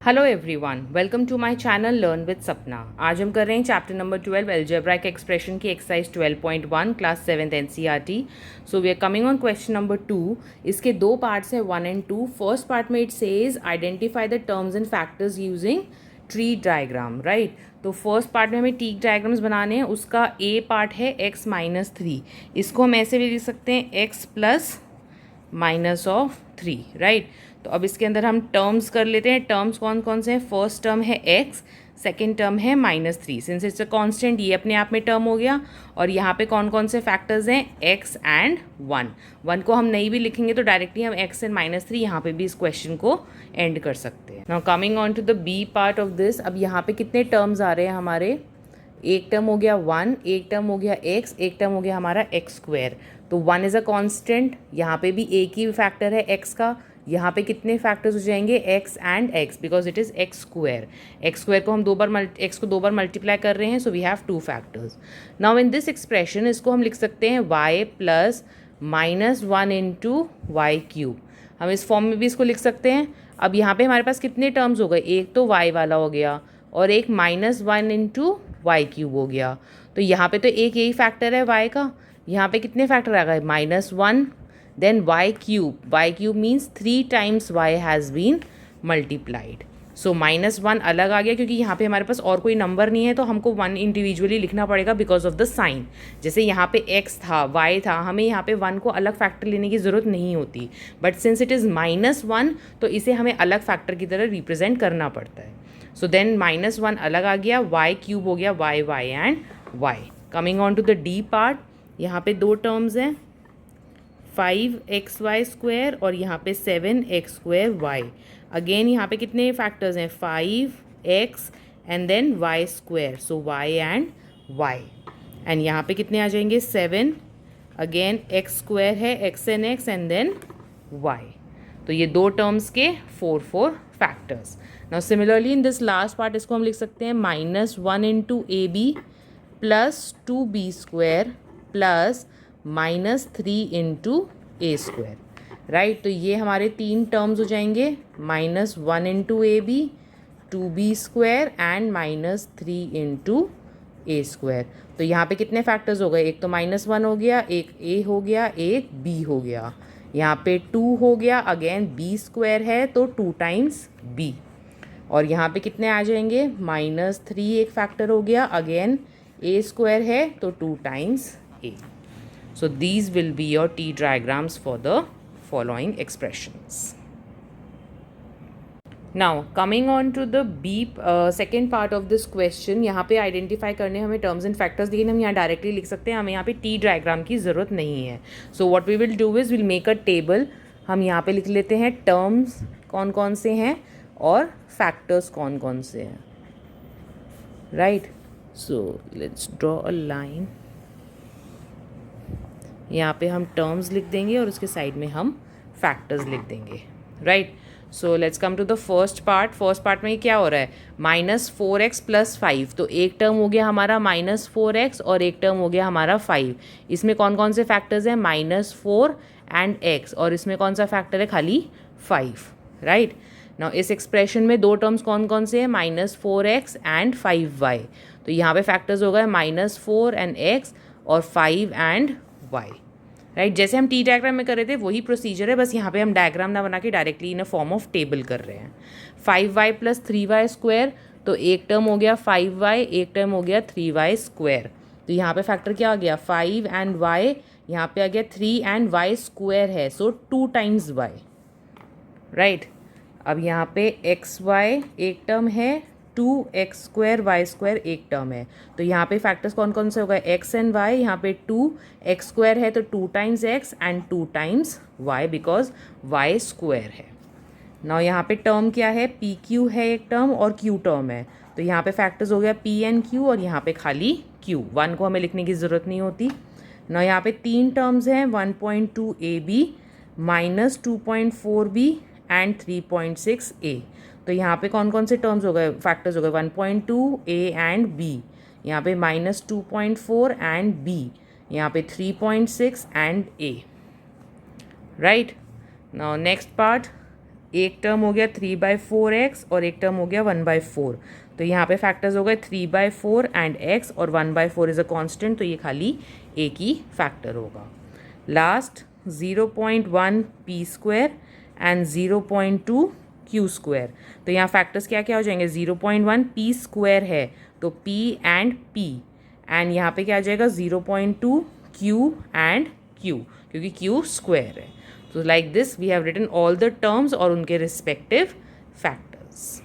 Hello everyone, welcome to my channel learn with Sapna. आज हम कर रहे हैं चैप्टर नंबर 12 अलजेब्रिक एक्सप्रेशन की exercise 12.1 class 7th NCERT. So we are coming on question number 2। इसके दो पार्ट्स हैं 1 एंड 2। फर्स्ट पार्ट में it says identify the terms and factors using tree diagram, right. तो फर्स्ट पार्ट में हमें tree diagrams बनाने हैं। उसका ए पार्ट है x-3। इसको हम ऐसे भी लिख सकते हैं x plus minus of 3, right. तो अब इसके अंदर हम टर्म्स कर लेते हैं। टर्म्स कौन कौन से हैं? फर्स्ट टर्म है x, सेकेंड टर्म है -3। सिंस इट्स अ कांस्टेंट, ये अपने आप में टर्म हो गया। और यहाँ पे कौन कौन से फैक्टर्स हैं? x एंड 1 को हम नहीं भी लिखेंगे तो डायरेक्टली हम x एंड -3 यहाँ पे भी इस क्वेश्चन को एंड कर सकते हैं। Now coming on to the B part of this. अब यहाँ पे कितने टर्म्स आ रहे हैं हमारे? एक टर्म हो गया 1, एक टर्म हो गया x, एक टर्म हो गया हमारा x²। तो 1 इज़ अ कांस्टेंट, यहाँ पे भी एक ही फैक्टर है x का। यहाँ पे कितने फैक्टर्स हो जाएंगे? x and x, because it is x²। x² को हम x को दो बार मल्टीप्लाई कर रहे हैं, so we have 2 factors. Now in this expression इसको हम लिख सकते हैं y प्लस -1 इंटू y³। हम इस फॉर्म में भी इसको लिख सकते हैं। अब यहाँ पे हमारे पास कितने टर्म्स हो गए? एक तो y वाला हो गया और एक -1 इंटू y³ हो गया। तो यहाँ पे तो एक यही फैक्टर है y का। यहाँ पे कितने फैक्टर आ गए? -1, then y³ means 3 times y has been multiplied. So -1 अलग आ गया क्योंकि यहाँ पे हमारे पास और कोई नंबर नहीं है, तो हमको 1 इंडिविजुअली लिखना पड़ेगा बिकॉज ऑफ द साइन। जैसे यहाँ पे x था, y था, हमें यहाँ पे 1 को अलग फैक्टर लेने की ज़रूरत नहीं होती। बट सिंस इट इज़ -1 तो इसे हमें अलग फैक्टर की तरह रिप्रेजेंट करना पड़ता है। सो देन -1 अलग आ गया, y³ हो गया y and y। Coming on to the D part, यहाँ पे दो टर्म्स हैं 5xy² और यहाँ पे 7x²y। अगेन यहाँ पे कितने फैक्टर्स हैं? 5x and then y², so y and y। And यहाँ पे कितने आ जाएंगे? 7, अगेन x² है, x and x and then y। तो ये दो टर्म्स के 4 factors. Now similarly in this last part इसको हम लिख सकते हैं -1 into AB plus 2B² plus -3 into A², right. तो ये हमारे 3 टर्म्स हो जाएंगे, -1 into AB, 2B² and -3 into A²। तो यहाँ पे कितने फैक्टर्स हो गए? एक तो -1 हो गया, एक A हो गया, एक B हो गया। यहाँ पे 2 हो गया, अगेन B² है तो 2 टाइम्स B। और यहाँ पे कितने आ जाएंगे? -3 एक फैक्टर हो गया, अगेन A² है तो 2 times A। So these will be your T diagrams for the following expressions. Now coming on to the B second part of this question, यहाँ पे आइडेंटिफाई करने हमें टर्म्स एंड फैक्टर्स, लेकिन हम यहाँ डायरेक्टली लिख सकते हैं, हमें यहाँ पे T डायग्राम की ज़रूरत नहीं है। So what we will do is will make a table. हम यहाँ पे लिख लेते हैं टर्म्स कौन कौन से हैं और फैक्टर्स कौन कौन से हैं, right. So let's draw a line. यहाँ पे हम टर्म्स लिख देंगे और उसके साइड में हम फैक्टर्स लिख देंगे, right. So let's come to the first part. First part में क्या हो रहा है? -4x + 5। तो एक टर्म हो गया हमारा -4x और एक टर्म हो गया हमारा 5। इसमें कौन कौन से फैक्टर्स हैं? -4 एंड x, और इसमें कौन सा फैक्टर है? खाली 5, राइट। नाउ इस एक्सप्रेशन में दो टर्म्स कौन कौन से हैं? -4x and 5y। तो यहाँ पे फैक्टर्स हो गए -4 एंड x और 5 एंड y, राइट। जैसे हम टी डायग्राम में कर रहे थे वही प्रोसीजर है, बस यहाँ पे हम डायग्राम ना बना के directly in a form of table कर रहे हैं। 5y + 3y², तो एक टर्म हो गया 5y, एक टर्म हो गया 3y²। तो यहाँ पे फैक्टर क्या आ गया? 5 एंड y, यहाँ पे आ गया 3 एंड y² है, सो 2 टाइम्स y, राइट। अब यहाँ पे xy एक टर्म है, 2x² y² एक टर्म है। तो यहाँ पे फैक्टर्स कौन कौन से हो गए? x and y। यहाँ पे 2x² है तो 2 times x and 2 times y, because y² है। नाउ यहाँ पे टर्म क्या है? pq है एक टर्म और q टर्म है। तो यहाँ पे फैक्टर्स हो गया p एंड q और यहाँ पे खाली q। 1 को हमें लिखने की ज़रूरत नहीं होती। नाउ यहाँ पे 3 टर्म्स हैं 1.2 AB -2.4B एंड 3.6 A। तो यहाँ पे कौन कौन से टर्म्स हो गए? फैक्टर्स हो गए 1.2 A एंड B, यहाँ पे -2.4 एंड B, यहाँ पे 3.6 and A, right. Now next part, एक टर्म हो गया 3/4x और एक टर्म हो गया 1/4। तो यहाँ पे फैक्टर्स हो गए 3/4 एंड x और 1/4 इज़ अ कांस्टेंट, तो ये खाली एक ही फैक्टर होगा। Last 0.1 p² and 0.2 q²। तो यहाँ फैक्टर्स क्या क्या हो जाएंगे, 0.1 p² है तो p एंड p, एंड यहाँ पे क्या आ जाएगा 0.2 q एंड q, क्योंकि q² है। तो like this we have written all the terms और उनके रिस्पेक्टिव फैक्टर्स।